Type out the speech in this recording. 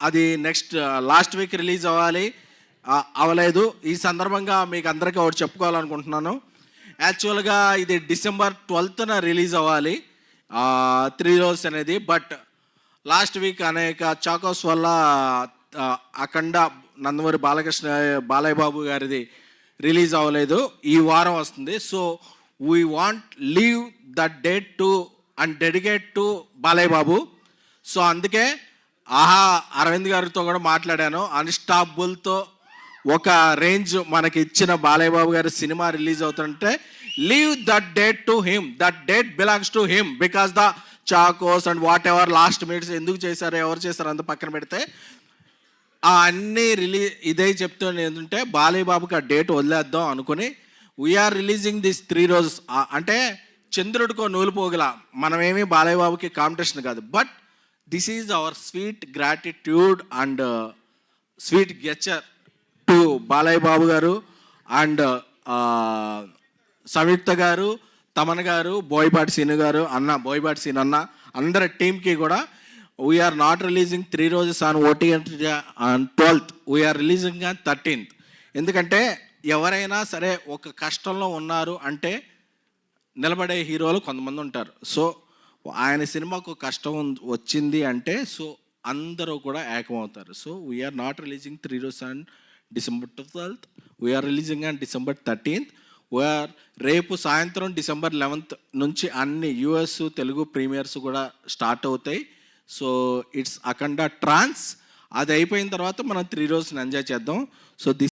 అది next last week release అవ్వాలి, అవ్వలేదు. ఈ సందర్భంగా మీకు అందరికీ ఒకటి చెప్పుకోవాలనుకుంటున్నాను. యాక్చువల్గా ఇది December 12th రిలీజ్ అవ్వాలి 3 రోజు అనేది. బట్ లాస్ట్ వీక్ అనేక చాకోస్ వల్ల అఖండ నందమూరి బాలయ్య బాబు గారిది రిలీజ్ అవ్వలేదు. ఈ వారం వస్తుంది. So we want leave that date to and dedicate to Balayya Babu. So అందుకే అరవింద్ గారితో కూడా మాట్లాడాను. అన్స్టాపుల్తో ఒక రేంజ్ మనకి ఇచ్చిన బాలయ్య బాబు గారి సినిమా రిలీజ్ అవుతుంటే leave that date to him, that date belongs to him. Because the Chocos and what ever last minutes ఎందుకు చేశారు, ఎవరు చేశారు అంత పక్కన పెడితే అన్నీ ఇదే చెప్తాను. ఏంటంటే బాలయ్య బాబుకి ఆ డేట్ వదిలేద్దాం అనుకుని వీఆర్ రిలీజింగ్ దిస్ 3 రోజెస్. అంటే చంద్రుడికో నూలు పోగల, మనమేమి బాలయ్య బాబుకి కాంపిటీషన్ కాదు. But this is our sweet gratitude and sweet gesture to Balayya Babu గారు అండ్ సంయుక్త గారు, తమన్ గారు, బోయపాటి సీను గారు, బోయపాటి సీను అన్న, అందరి టీంకి కూడా వీఆర్ నాట్ రిలీజింగ్ 3 రోజెస్ on OTT on 12th. We're releasing on 13th. ఎందుకంటే ఎవరైనా సరే ఒక కష్టంలో ఉన్నారు అంటే నిలబడే హీరోలు కొంతమంది ఉంటారు. సో ఆయన సినిమాకు కష్టం వచ్చింది అంటే సో అందరూ కూడా ఏకమవుతారు. సో వీఆర్ నాట్ రిలీజింగ్ 3 రోజెస్ on December 12th. We're releasing on December 13th. We're రేపు సాయంత్రం December 11th నుంచి అన్ని US తెలుగు ప్రీమియర్స్ కూడా స్టార్ట్ అవుతాయి. So it's Akhanda trance. అది అయిపోయిన తర్వాత మనం 3 రోజులు ఎంజాయ్ చేద్దాం. సో